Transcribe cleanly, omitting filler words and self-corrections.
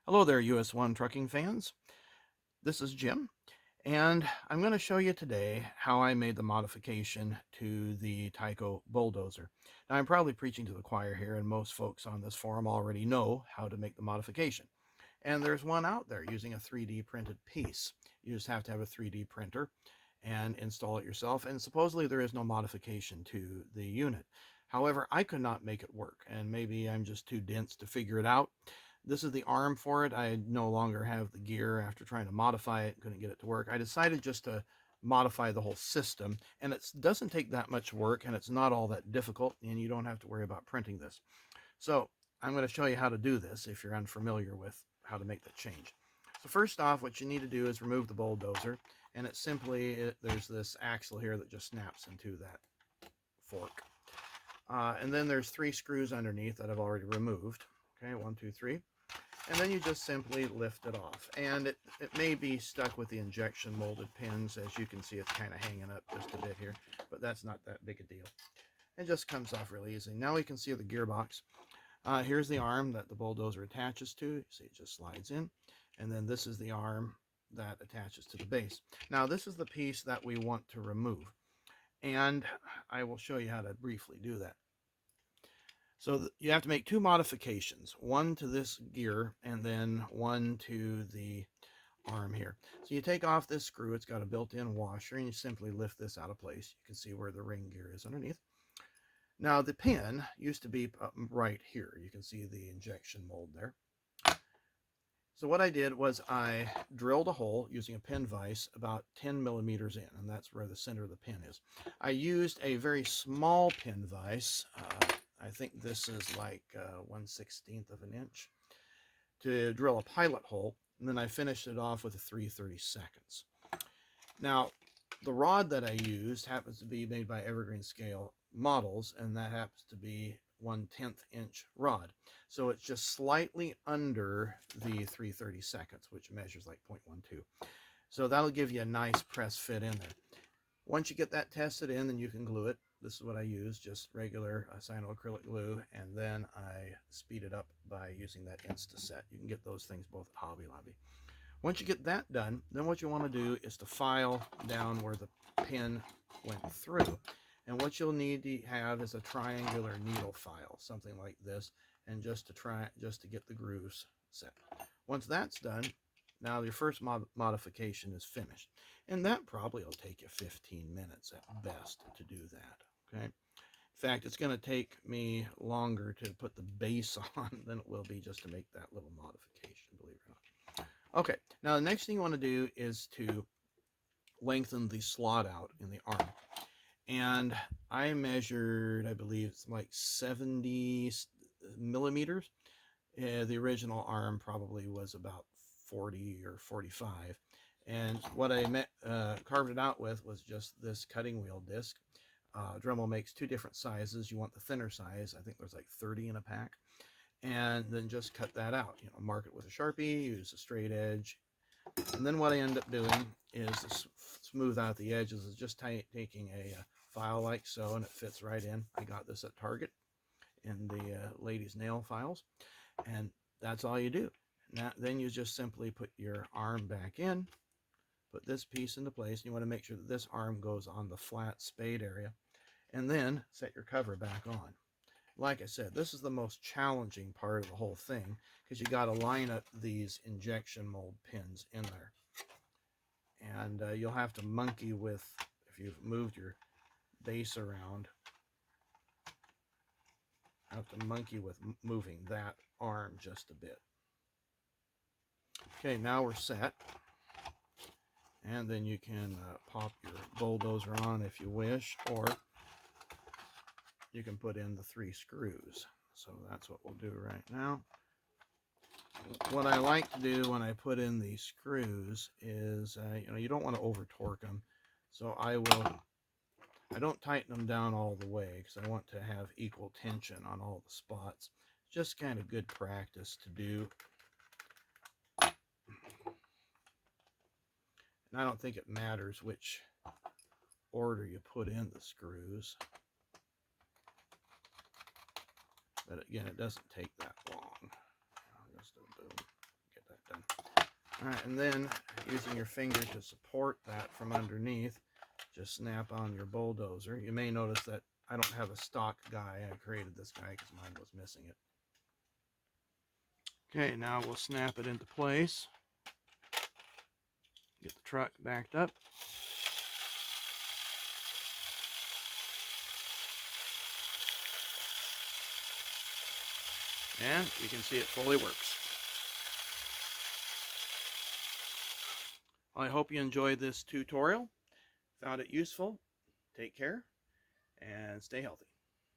Hello there, US-1 trucking fans. This is Jim, and I'm going to show you today how I made the modification to the Tyco Bulldozer. Now, I'm probably preaching to the choir here, and most folks on this forum already know how to make the modification. And there's one out there using a 3D printed piece. You just have to have a 3D printer and install it yourself, and supposedly there is no modification to the unit. However, I could not make it work, and maybe I'm just too dense to figure it out. This is the arm for it. I no longer have the gear after trying to modify it, couldn't get it to work. I decided just to modify the whole system, and it doesn't take that much work, and it's not all that difficult, and you don't have to worry about printing this. So I'm going to show you how to do this if you're unfamiliar with how to make that change. So first off, what you need to do is remove the bulldozer, and it's simply, there's this axle here that just snaps into that fork. And then there's 3 screws underneath that I've already removed. Okay, 1, 2, 3. And then you just simply lift it off. And it may be stuck with the injection molded pins. As you can see, it's kind of hanging up just a bit here, but that's not that big a deal. It just comes off really easy. Now we can see the gearbox. Here's the arm that the bulldozer attaches to. You see it just slides in. And then this is the arm that attaches to the base. Now this is the piece that we want to remove. And I will show you how to briefly do that. So you have to make 2 modifications, one to this gear and then one to the arm here. So you take off this screw, it's got a built-in washer, and you simply lift this out of place. You can see where the ring gear is underneath. Now the pin used to be right here. You can see the injection mold there. So what I did was I drilled a hole using a pin vise about 10 millimeters in, and that's where the center of the pin is. I used a very small pin vise. I think this is like 1/16 of an inch to drill a pilot hole, and then I finished it off with a 3/32. Now, the rod that I used happens to be made by Evergreen Scale Models, and that happens to be 1/10 inch rod. So it's just slightly under the 3/32, which measures like 0.12. So that'll give you a nice press fit in there. Once you get that tested in, then you can glue it. This is what I use, just regular cyanoacrylic glue, and then I speed it up by using that Instaset. You can get those things both at Hobby Lobby. Once you get that done, then what you want to do is to file down where the pin went through. And what you'll need to have is a triangular needle file, something like this, and just to get the grooves set. Once that's done, now your first modification is finished. And that probably will take you 15 minutes at best to do that. Okay. In fact, it's going to take me longer to put the base on than it will be just to make that little modification, believe it or not. Okay, now the next thing you want to do is to lengthen the slot out in the arm. And I measured, I believe it's like 70 millimeters. The original arm probably was about 40 or 45. And what I carved it out with was just this cutting wheel disc. Dremel makes 2 different sizes. You want the thinner size. I think there's like 30 in a pack. And then just cut that out. You know, mark it with a Sharpie, use a straight edge. And then what I end up doing is to smooth out the edges is just taking a file like so, and it fits right in. I got this at Target in the ladies' nail files. And that's all you do. Now, then you just simply put your arm back in, put this piece into place, and you want to make sure that this arm goes on the flat spade area, and then set your cover back on. Like I said, this is the most challenging part of the whole thing because you got to line up these injection mold pins in there. And you'll have to monkey with, if you've moved your base around, have to monkey with moving that arm just a bit. Okay, now we're set. And then you can pop your bulldozer on if you wish, or you can put in the 3 screws. So that's what we'll do right now. What I like to do when I put in these screws is, you don't want to over torque them. So I don't tighten them down all the way because I want to have equal tension on all the spots. It's just kind of good practice to do. And I don't think it matters which order you put in the screws. But again, it doesn't take that long. Just boom, All right, and then using your finger to support that from underneath, just snap on your bulldozer. You may notice that I don't have a stock guy. I created this guy because mine was missing it. Okay, now we'll snap it into place. Get the truck backed up. And you can see it fully works. I hope you enjoyed this tutorial, found it useful. Take care and stay healthy.